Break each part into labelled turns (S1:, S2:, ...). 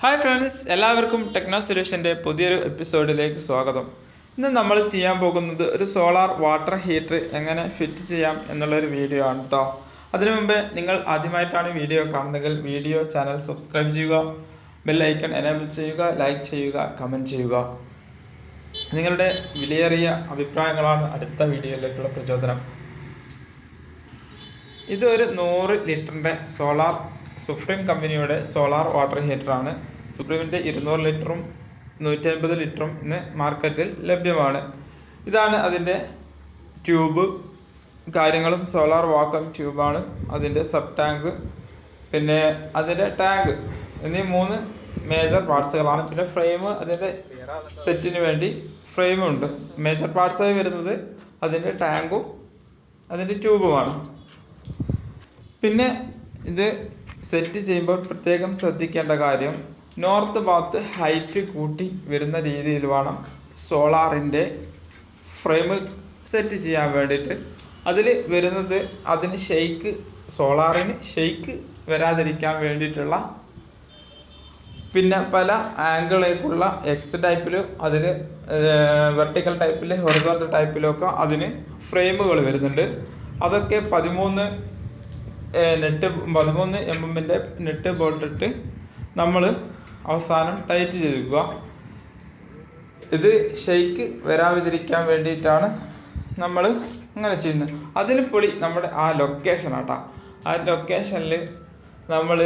S1: Hi friends, എല്ലാവർക്കും techno സൊല്യൂഷൻ്റെ പുതിയൊരു എപ്പിസോഡിലേക്ക് സ്വാഗതം. ഇന്ന് നമ്മൾ ചെയ്യാൻ പോകുന്നത് ഒരു സോളാർ വാട്ടർ ഹീറ്റർ എങ്ങനെ ഫിറ്റ് ചെയ്യാം എന്നുള്ളൊരു വീഡിയോ ആണ് കേട്ടോ. അതിനു മുമ്പേ നിങ്ങൾ ആദ്യമായിട്ടാണ് വീഡിയോ കാണുന്നതെങ്കിൽ വീഡിയോ ചാനൽ സബ്സ്ക്രൈബ് ചെയ്യുക, ബെൽ ഐക്കൺ എനേബിൾ ചെയ്യുക, ലൈക്ക് ചെയ്യുക, കമൻറ്റ് ചെയ്യുക. നിങ്ങളുടെ വിലയേറിയ അഭിപ്രായങ്ങളാണ് അടുത്ത വീഡിയോയിലേക്കുള്ള പ്രചോദനം. ഇതൊരു 100 ലിറ്ററിൻ്റെ സോളാർ സുപ്രീം കമ്പനിയുടെ സോളാർ വാട്ടർ ഹീറ്ററാണ്. സുപ്രീമിൻ്റെ 200 ലിറ്ററും 150 ലിറ്ററും ഇന്ന് മാർക്കറ്റിൽ ലഭ്യമാണ്. ഇതാണ് അതിൻ്റെ ട്യൂബ് കാര്യങ്ങളും. സോളാർ വാക്വം ട്യൂബാണ് അതിൻ്റെ സബ് ടാങ്ക്, പിന്നെ അതിൻ്റെ ടാങ്ക് എന്നീ 3 മേജർ പാർട്സുകളാണ്. പിന്നെ ഫ്രെയിം, അതിൻ്റെ സെറ്റിന് വേണ്ടി ഫ്രെയിമുണ്ട്. മേജർ പാർട്സായി വരുന്നത് അതിൻ്റെ ടാങ്കും അതിൻ്റെ ട്യൂബുമാണ്. പിന്നെ ഇത് സെറ്റ് ചെയ്യുമ്പോൾ പ്രത്യേകം ശ്രദ്ധിക്കേണ്ട കാര്യം, നോർത്ത് ഭാഗത്ത് ഹൈറ്റ് കൂട്ടി വരുന്ന രീതിയിൽ വേണം സോളാറിൻ്റെ ഫ്രെയിം സെറ്റ് ചെയ്യാൻ വേണ്ടിയിട്ട്. അതിൽ വരുന്നത് അതിന് സോളാറിന് ഷെയ്ക്ക് വരാതിരിക്കാൻ വേണ്ടിയിട്ടുള്ള, പിന്നെ പല ആംഗിളിലേക്കുള്ള എക്സ് ടൈപ്പിലും അതിൽ വെർട്ടിക്കൽ ടൈപ്പിൽ ഹൊറിസോണ്ടൽ ടൈപ്പിലൊക്കെ അതിന് ഫ്രെയിമുകൾ വരുന്നുണ്ട്. അതൊക്കെ 13 mm നെറ്റ് ബോൾട്ടിട്ട് നമ്മൾ അവസാനം ടൈറ്റ് ചെയ്തിരിക്കുക. ഇത് ഷെയ്ക്ക് വരാതിരിക്കാൻ വേണ്ടിയിട്ടാണ് നമ്മൾ അങ്ങനെ ചെയ്യുന്നത്. അതിന് പൊളി നമ്മുടെ ആ ലൊക്കേഷൻ ആട്ടാ. ആ ലൊക്കേഷനിൽ നമ്മൾ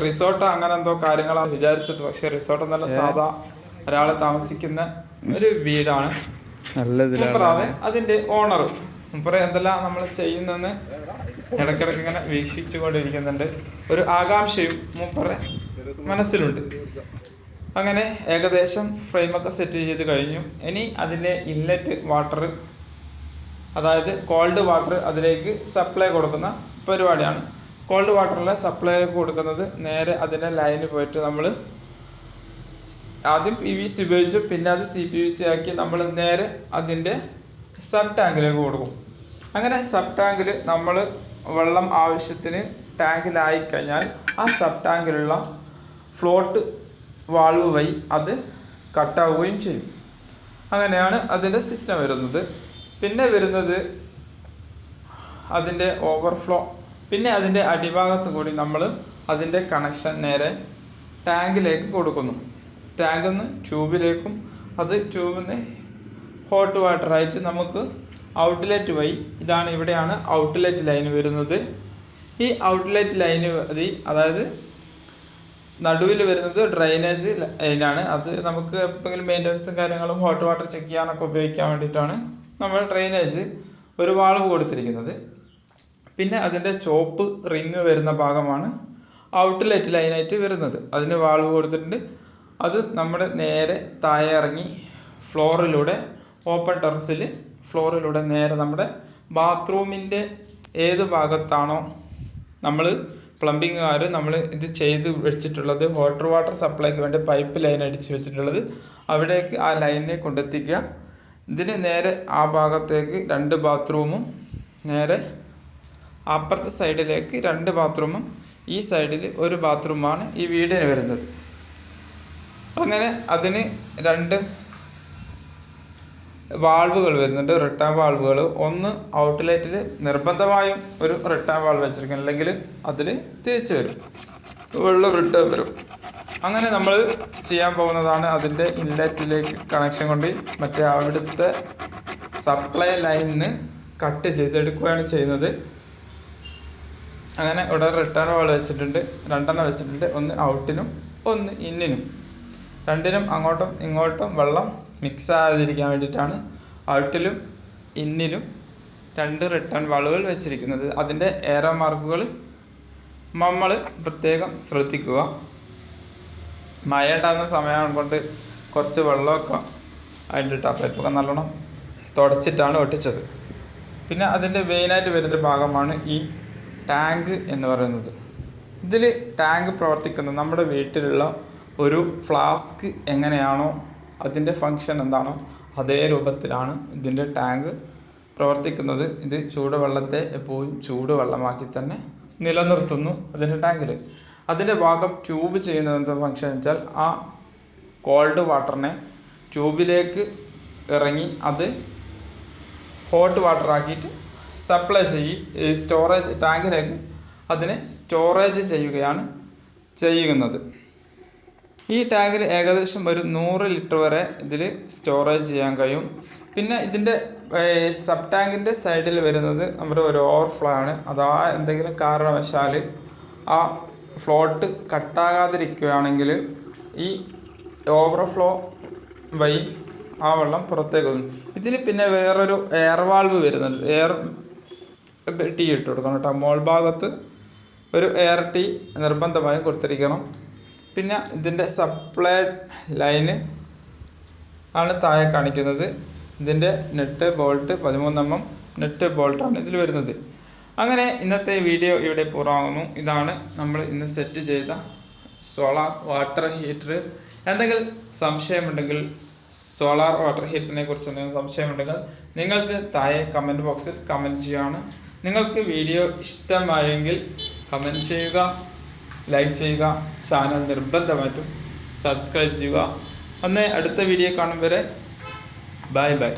S1: റിസോർട്ട് അങ്ങനെ എന്തോ കാര്യങ്ങളാണ് വിചാരിച്ചത്. പക്ഷെ റിസോർട്ട് എന്നല്ല, സാധാ ഒരാൾ താമസിക്കുന്ന ഒരു വീടാണ്. മൂപ്പറാണ് അതിൻ്റെ ഓണർ. മൂപ്പറ എന്തെല്ലാം നമ്മൾ ചെയ്യുന്നെന്ന് ഇടയ്ക്കിടയ്ക്ക് ഇങ്ങനെ വീക്ഷിച്ചു കൊണ്ടിരിക്കുന്നുണ്ട്. ഒരു ആകാംക്ഷയും മൂപ്പറെ മനസ്സിലുണ്ട്. അങ്ങനെ ഏകദേശം ഫ്രെയിമൊക്കെ സെറ്റ് ചെയ്ത് കഴിഞ്ഞു. ഇനി അതിൻ്റെ ഇൻലെറ്റ് വാട്ടർ, അതായത് കോൾഡ് വാട്ടർ അതിലേക്ക് സപ്ലൈ കൊടുക്കുന്ന പരിപാടിയാണ്. കോൾഡ് വാട്ടറിലെ സപ്ലൈ കൊടുക്കുന്നത് നേരെ അതിൻ്റെ ലൈന് പോയിട്ട് നമ്മൾ ആദ്യം PVC ഉപയോഗിച്ചു, പിന്നെ അത് CPVC ആക്കി നമ്മൾ നേരെ അതിൻ്റെ സബ് ടാങ്കിലേക്ക് കൊടുക്കും. അങ്ങനെ സബ് ടാങ്കിൽ നമ്മൾ വെള്ളം ആവശ്യത്തിന് ടാങ്കിലായി കഴിഞ്ഞാൽ ആ സബ് ടാങ്കിലുള്ള ഫ്ലോട്ട് വാൾവ് വഴി അത് കട്ടാവുകയും ചെയ്യും. അങ്ങനെയാണ് അതിൻ്റെ സിസ്റ്റം വരുന്നത്. പിന്നെ വരുന്നത് അതിൻ്റെ ഓവർഫ്ലോ. പിന്നെ അതിൻ്റെ അടിഭാഗത്ത് കൂടി നമ്മൾ അതിൻ്റെ കണക്ഷൻ നേരെ ടാങ്കിലേക്ക് കൊടുക്കുന്നു. ടാങ്കിൽ നിന്ന് ട്യൂബിലേക്കും, അത് ട്യൂബിൽ നിന്ന് ഹോട്ട് വാട്ടറായിട്ട് നമുക്ക് ഔട്ട്ലെറ്റ് വഴി, ഇതാണ് ഇവിടെയാണ് ഔട്ട്ലെറ്റ് ലൈൻ വരുന്നത്. ഈ ഔട്ട്ലെറ്റ് ലൈന് വഴി, അതായത് നടുവിൽ വരുന്നത് ഡ്രൈനേജ് ലൈനാണ്. അത് നമുക്ക് എപ്പോഴെങ്കിലും മെയിൻ്റനൻസും കാര്യങ്ങളും ഹോട്ട് വാട്ടർ ചെക്ക് ചെയ്യാനൊക്കെ ഉപയോഗിക്കാൻ വേണ്ടിയിട്ടാണ് നമ്മൾ ഡ്രൈനേജ് ഒരു വാൾവ് കൊടുത്തിരിക്കുന്നത്. പിന്നെ അതിൻ്റെ ചോപ്പ് റിങ് വരുന്ന ഭാഗമാണ് ഔട്ട്ലെറ്റ് ലൈനായിട്ട് വരുന്നത്. അതിന് വാൾവ് കൊടുത്തിട്ടുണ്ട്. അത് നമ്മുടെ നേരെ താഴെ ഇറങ്ങി ഫ്ലോറിലൂടെ, ഓപ്പൺ ടെറസിൽ ഫ്ലോറിലൂടെ നേരെ നമ്മുടെ ബാത്റൂമിൻ്റെ ഏത് ഭാഗത്താണോ നമ്മൾ പ്ലംബിങ്ങുകാർ നമ്മൾ ഇത് ചെയ്ത് വെച്ചിട്ടുള്ളത്, ഹോട്ട് വാട്ടർ സപ്ലൈക്ക് വേണ്ടി പൈപ്പ് ലൈൻ അടിച്ച് വെച്ചിട്ടുള്ളത്, അവിടേക്ക് ആ ലൈനിനെ കൊണ്ടെത്തിക്കുക. ഇതിന് നേരെ ആ ഭാഗത്തേക്ക് 2 ബാത്റൂമും, നേരെ അപ്പുറത്തെ സൈഡിലേക്ക് 2 ബാത്റൂമും, ഈ സൈഡിൽ 1 ബാത്റൂമാണ് ഈ വീടിന് വരുന്നത്. അങ്ങനെ അതിന് 2 വാൾവുകൾ വരുന്നുണ്ട്, റിട്ടേൺ വാൾവുകൾ. ഒന്ന് ഔട്ട്ലെറ്റിൽ നിർബന്ധമായും ഒരു റിട്ടേൺ വാൾവ് വെച്ചിരിക്കും, അല്ലെങ്കിൽ അതിൽ തിരിച്ചു വരും, വെള്ളം റിട്ടേൺ വരും. അങ്ങനെ നമ്മൾ ചെയ്യാൻ പോകുന്നതാണ് അതിൻ്റെ ഇൻലെറ്റിലേക്ക് കണക്ഷൻ കൊണ്ട് മറ്റേ അവിടുത്തെ സപ്ലൈ ലൈനിന് കട്ട് ചെയ്തെടുക്കുകയാണ് ചെയ്യുന്നത്. അങ്ങനെ ഇവിടെ റിട്ടേൺ വാൾവ് വെച്ചിട്ടുണ്ട്, 2 വെച്ചിട്ടുണ്ട്. ഒന്ന് ഔട്ടിനും ഒന്ന് ഇന്നിനും. 2നും അങ്ങോട്ടും ഇങ്ങോട്ടും വെള്ളം മിക്സ് ആകാതിരിക്കാൻ വേണ്ടിയിട്ടാണ് ഔട്ടിലും ഇന്നിലും 2 റിട്ടേൺ വാൾവുകൾ വെച്ചിരിക്കുന്നത്. അതിൻ്റെ ഏറോ മാർക്കുകൾ നമ്മൾ പ്രത്യേകം ശ്രദ്ധിക്കുക. മഴ ഉണ്ടാകുന്ന സമയം കൊണ്ട് കുറച്ച് വെള്ളമൊക്കെ അതിൻ്റെ പൈപ്പൊക്കെ നല്ലോണം തുടച്ചിട്ടാണ് ഒട്ടിച്ചത്. പിന്നെ അതിൻ്റെ മെയിനായിട്ട് വരുന്നൊരു ഭാഗമാണ് ഈ ടാങ്ക് എന്ന് പറയുന്നത്. ഇതിൽ ടാങ്ക് പ്രവർത്തിക്കുന്നത് നമ്മുടെ വീട്ടിലുള്ള ഒരു ഫ്ലാസ്ക് എങ്ങനെയാണോ അതിൻ്റെ ഫങ്ഷൻ എന്താണോ അതേ രൂപത്തിലാണ് ഇതിൻ്റെ ടാങ്ക് പ്രവർത്തിക്കുന്നത്. ഇത് ചൂടുവെള്ളത്തെ എപ്പോഴും ചൂടുവെള്ളമാക്കി തന്നെ നിലനിർത്തുന്നു അതിൻ്റെ ടാങ്കിൽ. അതിൻ്റെ ഭാഗം ട്യൂബ് ചെയ്യുന്നത് എന്താ ഫങ്ഷൻ വെച്ചാൽ ആ കോൾഡ് വാട്ടറിനെ ട്യൂബിലേക്ക് ഇറങ്ങി അത് ഹോട്ട് വാട്ടർ ആക്കിയിട്ട് സപ്ലൈ ഈ സ്റ്റോറേജ് ടാങ്കിലേക്ക് അതിനെ സ്റ്റോറേജ് ചെയ്യുകയാണ് ചെയ്യുന്നത്. ഈ ടാങ്കിൽ ഏകദേശം ഒരു 100 ലിറ്റർ വരെ ഇതിൽ സ്റ്റോറേജ് ചെയ്യാൻ കഴിയും. പിന്നെ ഇതിൻ്റെ സബ് ടാങ്കിൻ്റെ സൈഡിൽ വരുന്നത് നമ്മുടെ ഒരു ഓവർഫ്ലോ ആണ്. അതാ എന്തെങ്കിലും കാരണവശാൽ ആ ഫ്ലോട്ട് കട്ടാകാതിരിക്കുകയാണെങ്കിൽ ഈ ഓവർഫ്ലോ വഴി ആ വെള്ളം പുറത്തേക്ക് വരും. ഇതിന് പിന്നെ വേറൊരു എയർ വാൾവ് വരുന്നുണ്ട്. എയർ ടീ ഇട്ട് കൊടുക്കണം കേട്ടോ. മോൾ ഭാഗത്ത് ഒരു എയർ ടീ നിർബന്ധമായും കൊടുത്തിരിക്കണം. പിന്നെ ഇതിൻ്റെ സപ്ലൈ ലൈന് ആണ് താഴെ കാണിക്കുന്നത്. ഇതിൻ്റെ നെറ്റ് ബോൾട്ട് 13mm നെറ്റ് ബോൾട്ടാണ് ഇതിൽ വരുന്നത്. അങ്ങനെ ഇന്നത്തെ വീഡിയോ ഇവിടെ പൂർണ്ണമാകുന്നു. ഇതാണ് നമ്മൾ ഇന്ന് സെറ്റ് ചെയ്ത സോളാർ വാട്ടർ ഹീറ്റർ. എന്തെങ്കിലും സംശയമുണ്ടെങ്കിൽ സോളാർ വാട്ടർ ഹീറ്ററിനെ കുറിച്ച് എന്തെങ്കിലും സംശയമുണ്ടെങ്കിൽ നിങ്ങൾക്ക് താഴെ കമൻറ്റ് ബോക്സിൽ കമൻറ്റ് ചെയ്യുകയാണ്. നിങ്ങൾക്ക് വീഡിയോ ഇഷ്ടമായെങ്കിൽ കമൻറ്റ് ചെയ്യുക, ലൈക്ക് ചെയ്യുക, ചാനൽ നിർബന്ധമായിട്ടും സബ്സ്ക്രൈബ് ചെയ്യുക. അടുത്ത വീഡിയോ കാണും വരെ ബൈ ബൈ.